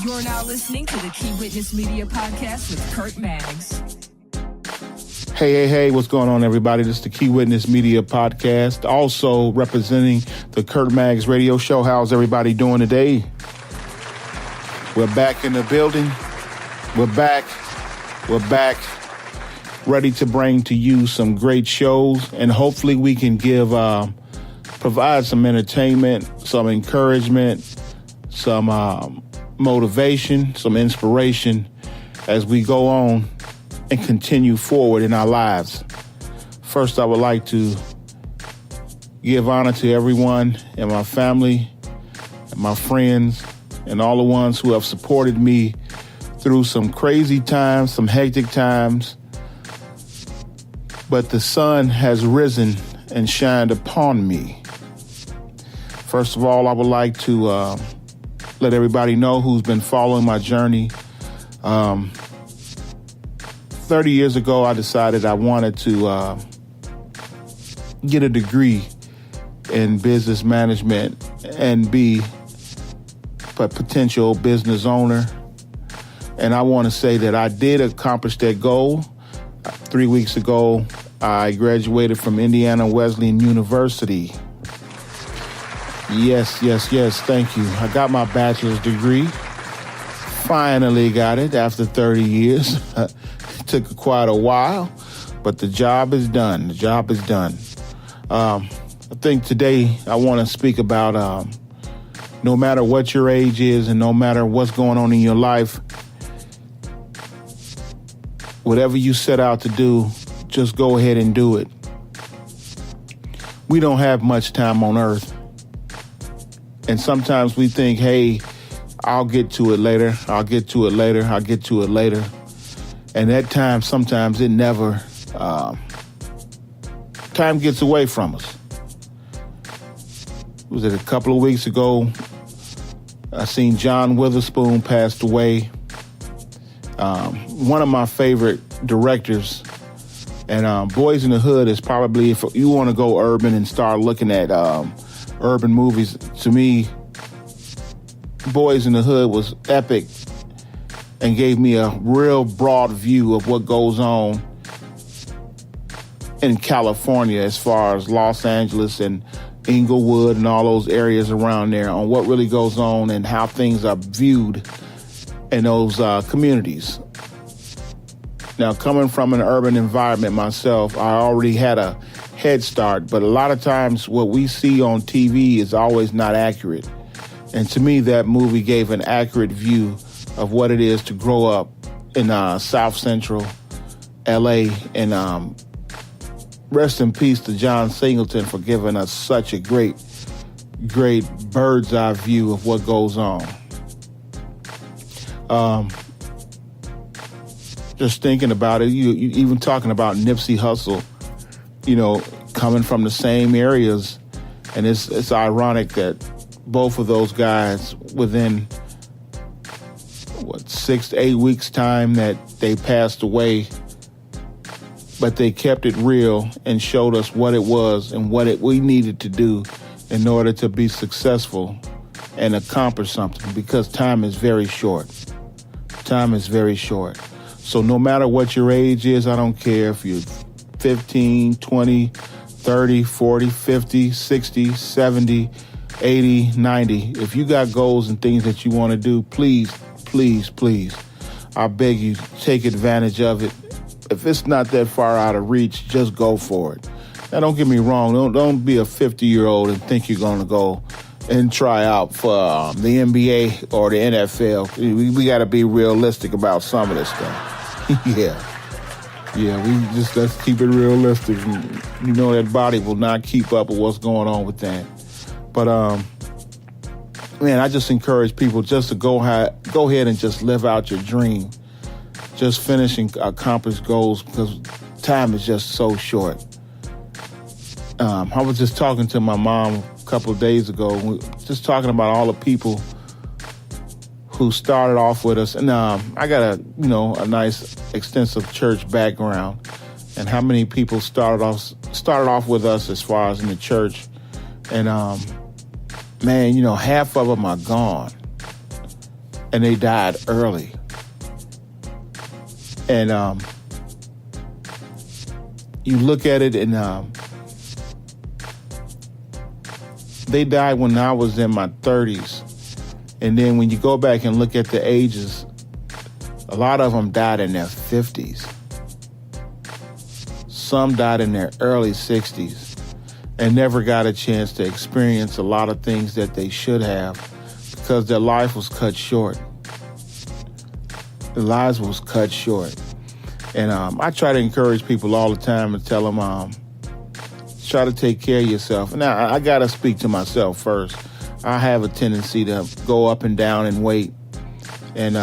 You're now listening to the Key Witness Media Podcast with Kurt Maggs. Hey, what's going on, everybody? This is the Key Witness Media Podcast, also representing the Kurt Maggs radio show. How's everybody doing today? We're back in the building. We're back, ready to bring to you some great shows, and hopefully we can provide some entertainment, some encouragement, some motivation, some inspiration as we go on and continue forward in our lives. First, I would like to give honor to everyone in my family and my friends and all the ones who have supported me through some crazy times, some hectic times. But the sun has risen and shined upon me. First of all, I would like to let everybody know who's been following my journey. 30 years ago, I decided I wanted to get a degree in business management and be a potential business owner. And I want to say that I did accomplish that goal. 3 weeks ago, I graduated from Indiana Wesleyan University. Yes, thank you. I got my bachelor's degree. Finally got it after 30 years. It took quite a while, but the job is done. I think today I want to speak about no matter what your age is and no matter what's going on in your life, whatever you set out to do, just go ahead and do it. We don't have much time on earth. And sometimes we think, hey, I'll get to it later. And that time, sometimes it never, time gets away from us. Was it a couple of weeks ago? I seen John Witherspoon passed away. One of my favorite directors. And Boys in the Hood is probably, if you want to go urban and start looking at urban movies, to me, Boys in the Hood was epic and gave me a real broad view of what goes on in California as far as Los Angeles and Inglewood and all those areas around there, on what really goes on and how things are viewed in those communities. Now, coming from an urban environment myself, I already had a head start, but a lot of times what we see on TV is always not accurate. And to me, that movie gave an accurate view of what it is to grow up in South Central LA. And rest in peace to John Singleton for giving us such a great bird's eye view of what goes on. Just thinking about it, you even talking about Nipsey Hussle, coming from the same areas. And it's ironic that both of those guys, within 6 to 8 weeks time, that they passed away, but they kept it real and showed us what it was and what we needed to do in order to be successful and accomplish something, because time is very short. So no matter what your age is, I don't care if you're 15, 20, 30, 40, 50, 60, 70, 80, 90. If you got goals and things that you want to do, please, I beg you, take advantage of it. If it's not that far out of reach, just go for it. Now, don't get me wrong. Don't be a 50-year-old and think you're going to go and try out for the NBA or the NFL. We got to be realistic about some of this stuff. Let's keep it realistic. That body will not keep up with what's going on with that. But, I just encourage people just to go ahead and just live out your dream. Just finish and accomplish goals, because time is just so short. I was just talking to my mom a couple of days ago, just talking about all the people who started off with us. And I got a nice extensive church background, and how many people started off with us as far as in the church. And man, half of them are gone. and they died early. And you look at it, and they died when I was in my 30s. And then when you go back and look at the ages, a lot of them died in their 50s. Some died in their early 60s and never got a chance to experience a lot of things that they should have because their life was cut short. Their lives was cut short. And I try to encourage people all the time and tell them, try to take care of yourself. Now, I got to speak to myself first. I have a tendency to go up and down in weight and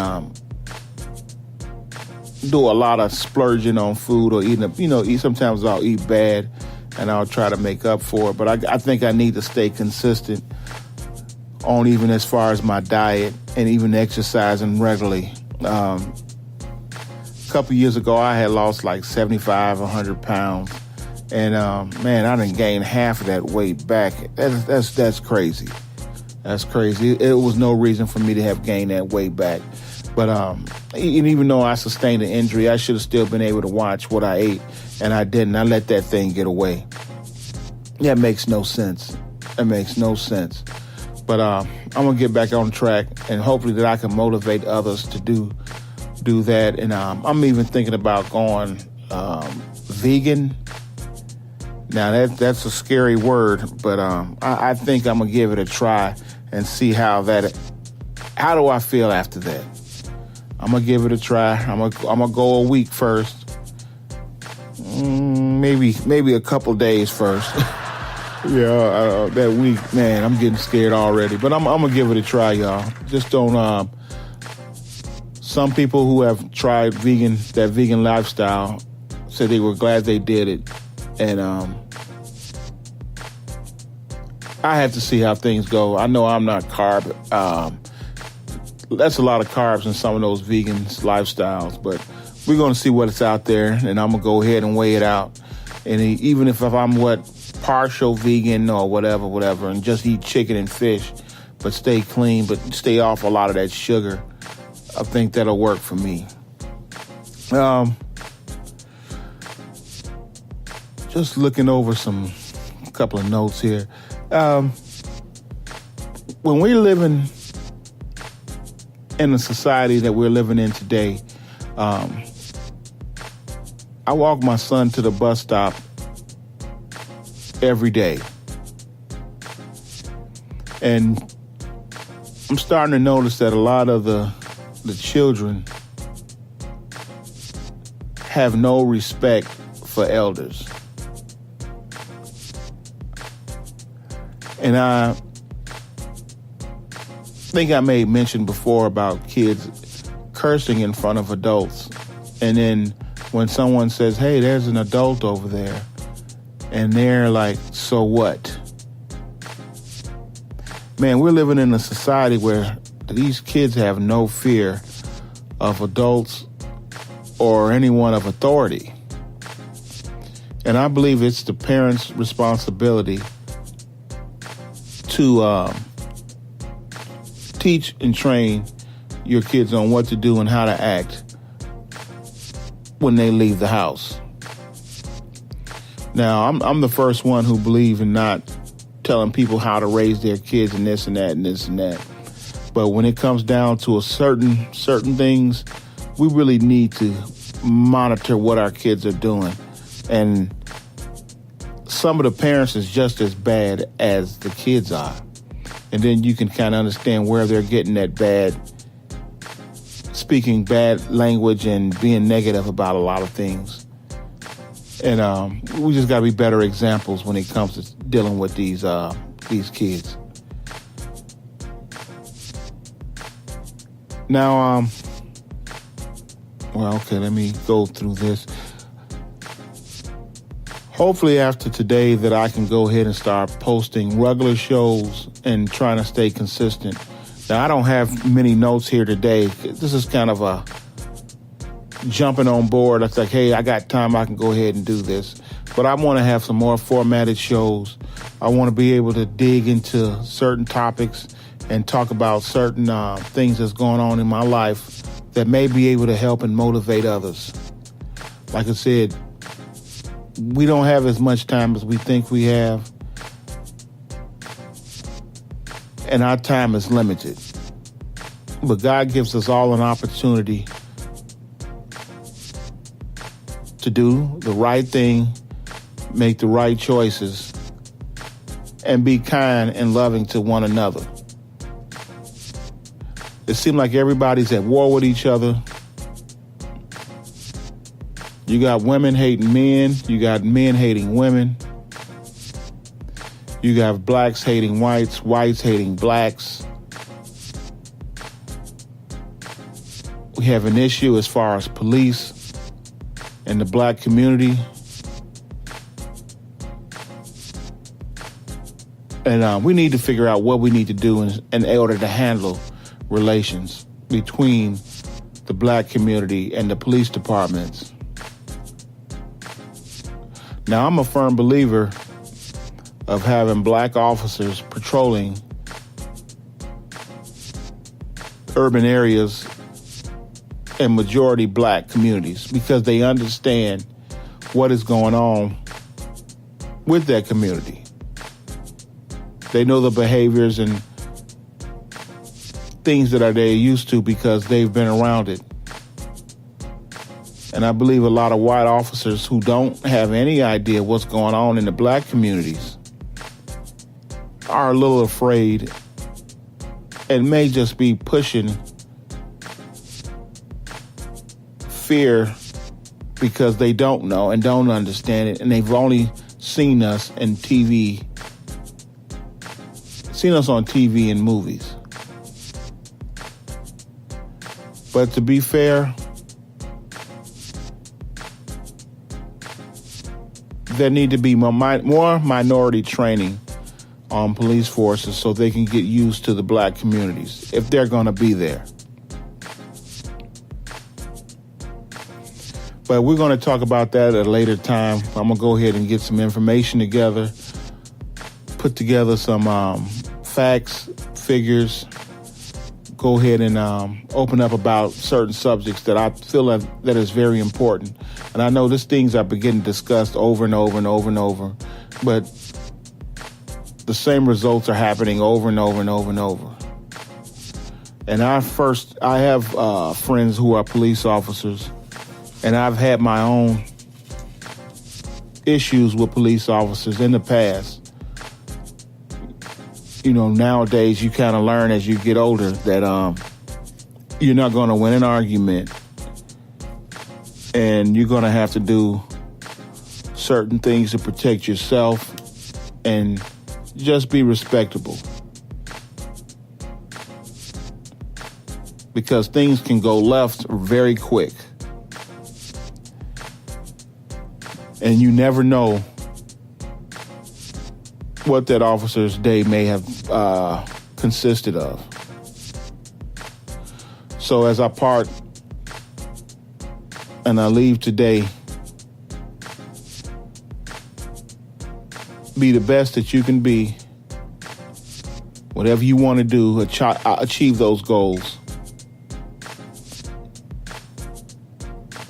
do a lot of splurging on food or eat. Sometimes I'll eat bad and I'll try to make up for it. But I think I need to stay consistent on even as far as my diet and even exercising regularly. A couple years ago, I had lost like 75, 100 pounds. And, man, I didn't gain half of that weight back. That's crazy. That's crazy. It was no reason for me to have gained that weight back. But even though I sustained an injury, I should have still been able to watch what I ate. And I didn't. I let that thing get away. That makes no sense. That makes no sense. But I'm going to get back on track, and hopefully that I can motivate others to do that. And I'm even thinking about going vegan. Now, that's a scary word, but I think I'm going to give it a try and see how do I feel after that? I'm going to give it a try. I'm going to go a week first. Maybe a couple days first. That week, man, I'm getting scared already. But I'm going to give it a try, y'all. Just don't... some people who have tried that vegan lifestyle said they were glad they did it. And I have to see how things go. I know I'm not carb. That's a lot of carbs in some of those vegan lifestyles. But we're going to see what's out there, and I'm going to go ahead and weigh it out. And even if I'm partial vegan or whatever, and just eat chicken and fish, but stay clean, but stay off a lot of that sugar, I think that'll work for me. Just looking over a couple of notes here. When we're living in the society that we're living in today, I walk my son to the bus stop every day. And I'm starting to notice that a lot of the children have no respect for elders. And I think I made mention before about kids cursing in front of adults. And then when someone says, hey, there's an adult over there, and they're like, so what? Man, we're living in a society where these kids have no fear of adults or anyone of authority. And I believe it's the parents' responsibility to teach and train your kids on what to do and how to act when they leave the house. Now, I'm the first one who believe in not telling people how to raise their kids and this and that and this and that. But when it comes down to certain things, we really need to monitor what our kids are doing. And some of the parents is just as bad as the kids are. And then you can kind of understand where they're getting that speaking bad language and being negative about a lot of things. And we just got to be better examples when it comes to dealing with these kids. Now, okay, let me go through this. Hopefully after today that I can go ahead and start posting regular shows and trying to stay consistent. Now, I don't have many notes here today. This is kind of a jumping on board. It's like, hey, I got time, I can go ahead and do this. But I want to have some more formatted shows. I want to be able to dig into certain topics and talk about certain things that's going on in my life that may be able to help and motivate others. Like I said, we don't have as much time as we think we have, and our time is limited. But God gives us all an opportunity to do the right thing, make the right choices, and be kind and loving to one another. It seems like everybody's at war with each other. You got women hating men. You got men hating women. You got blacks hating whites, whites hating blacks. We have an issue as far as police and the black community. And we need to figure out what we need to do in order to handle relations between the black community and the police departments. Now, I'm a firm believer of having black officers patrolling urban areas and majority black communities because they understand what is going on with that community. They know the behaviors and things that they're used to because they've been around it. And I believe a lot of white officers who don't have any idea what's going on in the black communities are a little afraid and may just be pushing fear because they don't know and don't understand it, and they've only seen us on TV and movies. But to be fair, there need to be more minority training on police forces so they can get used to the black communities if they're going to be there. But we're going to talk about that at a later time. I'm going to go ahead and get some information together, put together some facts, figures, go ahead and open up about certain subjects that I feel that is very important. And I know these things are getting discussed over and over and over and over, but the same results are happening over and over and over and over. And I have friends who are police officers, and I've had my own issues with police officers in the past. You know, nowadays you kind of learn as you get older that you're not going to win an argument, and you're going to have to do certain things to protect yourself and just be respectable. Because things can go left very quick. And you never know what that officer's day may have consisted of. So as I part and I leave today, be the best that you can be. Whatever you want to do, achieve those goals.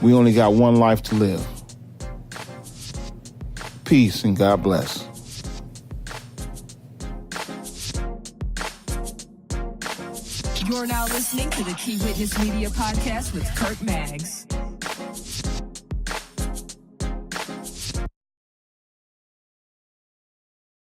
We only got one life to live. Peace and God bless. You're now listening to the Key Witness Media Podcast with Kurt Maggs.